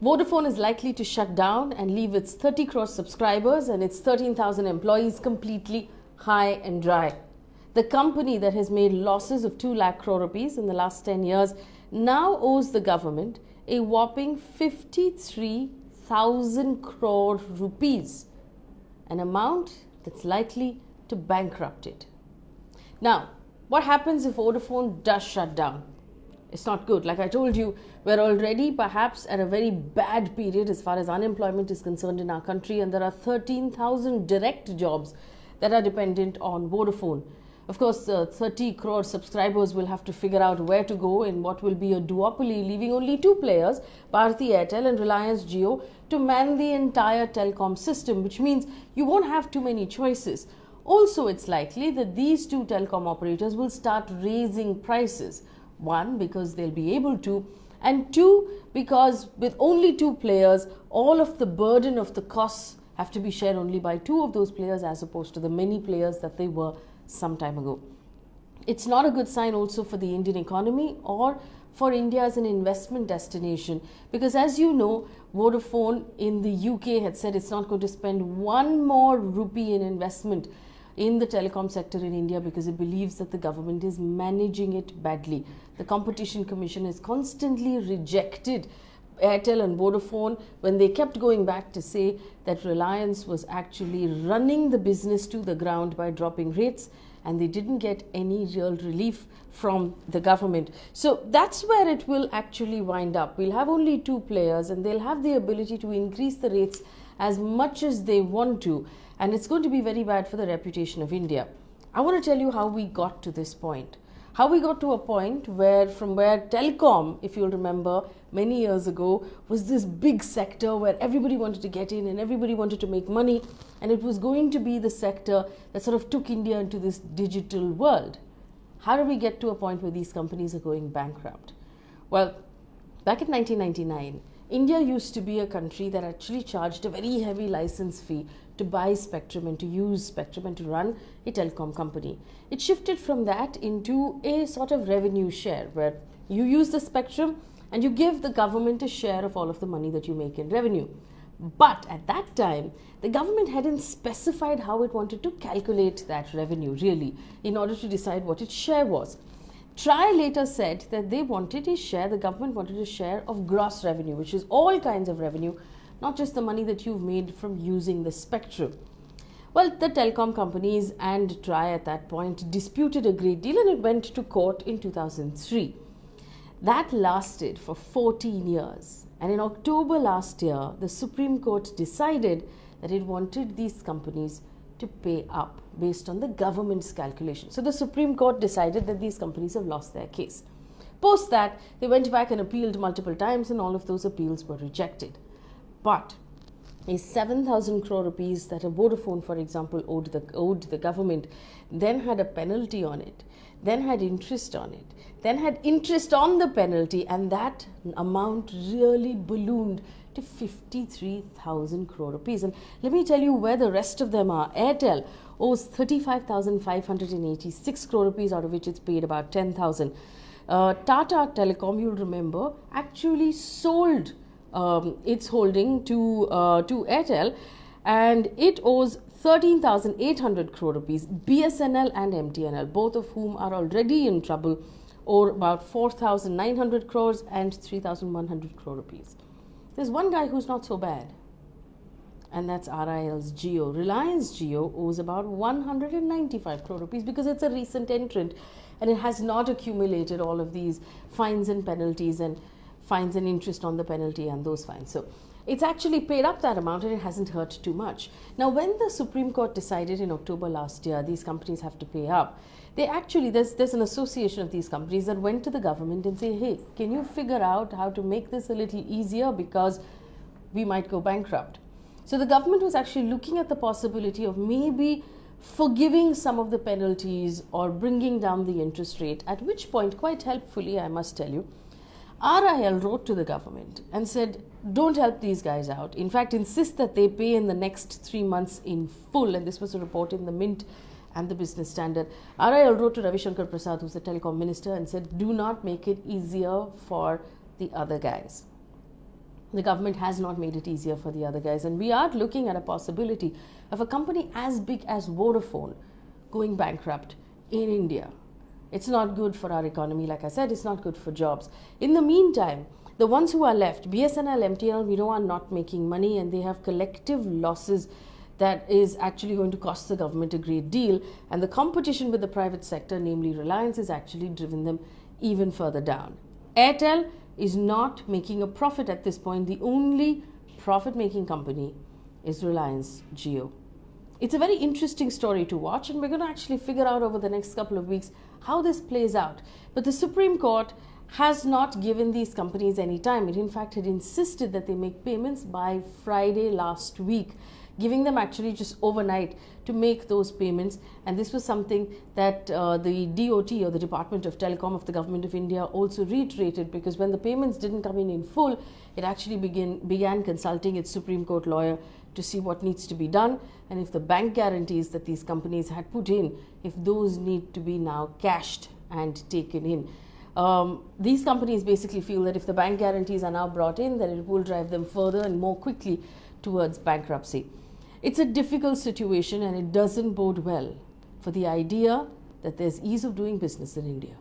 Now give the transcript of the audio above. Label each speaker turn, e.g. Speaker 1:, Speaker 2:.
Speaker 1: Vodafone is likely to shut down and leave its 30 crore subscribers and its 13,000 employees completely high and dry. The company that has made losses of 2 lakh crore rupees in the last 10 years now owes the government a whopping 53,000 crore rupees, an amount that's likely to bankrupt it. Now, what happens if Vodafone does shut down? It's not good. Like I told you, we're already perhaps at a very bad period as far as unemployment is concerned in our country, and there are 13,000 direct jobs that are dependent on Vodafone. Of course, 30 crore subscribers will have to figure out where to go in what will be a duopoly, leaving only two players, Bharti Airtel and Reliance Jio, to man the entire telecom system, which means you won't have too many choices. Also, it's likely that these two telecom operators will start raising prices. One, because they'll be able to, and two, because with only two players, all of the burden of the costs have to be shared only by two of those players as opposed to the many players that they were some time ago. It's not a good sign also for the Indian economy or for India as an investment destination, because as you know, Vodafone in the UK had said it's not going to spend one more rupee in investment in the telecom sector in India because it believes that the government is managing it badly. The Competition Commission has constantly rejected Airtel and Vodafone when they kept going back to say that Reliance was actually running the business to the ground by dropping rates, and they didn't get any real relief from the government. So that's where it will actually wind up. We'll have only two players and they'll have the ability to increase the rates as much as they want to, and it's going to be very bad for the reputation of India. I want to tell you how we got to this point. How we got to a point where telecom, if you'll remember, many years ago, was this big sector where everybody wanted to get in and everybody wanted to make money, and it was going to be the sector that sort of took India into this digital world. How do we get to a point where these companies are going bankrupt? Well, back in 1999, India used to be a country that actually charged a very heavy license fee to buy spectrum and to use spectrum and to run a telecom company. It shifted from that into a sort of revenue share where you use the spectrum and you give the government a share of all of the money that you make in revenue. But at that time, the government hadn't specified how it wanted to calculate that revenue really in order to decide what its share was. TRAI later said that they wanted a share, the government wanted a share of gross revenue, which is all kinds of revenue, not just the money that you've made from using the spectrum. Well, the telecom companies and TRAI at that point disputed a great deal, and it went to court in 2003. That lasted for 14 years. And in October last year, the Supreme Court decided that it wanted these companies to pay up based on the government's calculation. So the Supreme Court decided that these companies have lost their case. Post that, they went back and appealed multiple times, and all of those appeals were rejected. But a 7,000 crore rupees that a Vodafone, for example, owed the government, then had a penalty on it, then had interest on it, then had interest on the penalty, and that amount really ballooned to 53,000 crore rupees. And let me tell you where the rest of them are. Airtel owes 35,586 crore rupees, out of which it's paid about 10,000. Tata Telecom, you'll remember, actually sold its holding to Airtel, and it owes 13,800 crore rupees. BSNL and MTNL, both of whom are already in trouble, owe about 4,900 crores and 3,100 crore rupees. There's one guy who's not so bad, and that's RIL's Jio. Reliance Jio owes about 195 crore rupees because it's a recent entrant and it has not accumulated all of these fines and penalties and fines and interest on the penalty and those fines. So it's actually paid up that amount and it hasn't hurt too much. Now, when the Supreme Court decided in October last year these companies have to pay up, there's an association of these companies that went to the government and say, hey, can you figure out how to make this a little easier because we might go bankrupt. So the government was actually looking at the possibility of maybe forgiving some of the penalties or bringing down the interest rate, at which point, quite helpfully, I must tell you, RIL wrote to the government and said, don't help these guys out. In fact, insist that they pay in the next 3 months in full. And this was a report in the Mint and the Business Standard. RIL wrote to Ravi Shankar Prasad, who's the telecom minister, and said, do not make it easier for the other guys. the government has not made it easier for the other guys. And we are looking at a possibility of a company as big as Vodafone going bankrupt in India. It's not good for our economy. Like I said, it's not good for jobs. In the meantime, the ones who are left, BSNL, MTNL, we know are not making money, and they have collective losses that is actually going to cost the government a great deal. And the competition with the private sector, namely Reliance, has actually driven them even further down. Airtel is not making a profit at this point. The only profit-making company is Reliance Jio. It's a very interesting story to watch, and we're going to actually figure out over the next couple of weeks how this plays out. But the Supreme Court has not given these companies any time. It in fact had insisted that they make payments by Friday last week, giving them actually just overnight to make those payments. And this was something that the DOT, or the Department of Telecom of the Government of India, also reiterated, because when the payments didn't come in full, it actually began consulting its Supreme Court lawyer to see what needs to be done, and if the bank guarantees that these companies had put in, if those need to be now cashed and taken in. These companies basically feel that if the bank guarantees are now brought in, then it will drive them further and more quickly towards bankruptcy. It's a difficult situation, and it doesn't bode well for the idea that there's ease of doing business in India.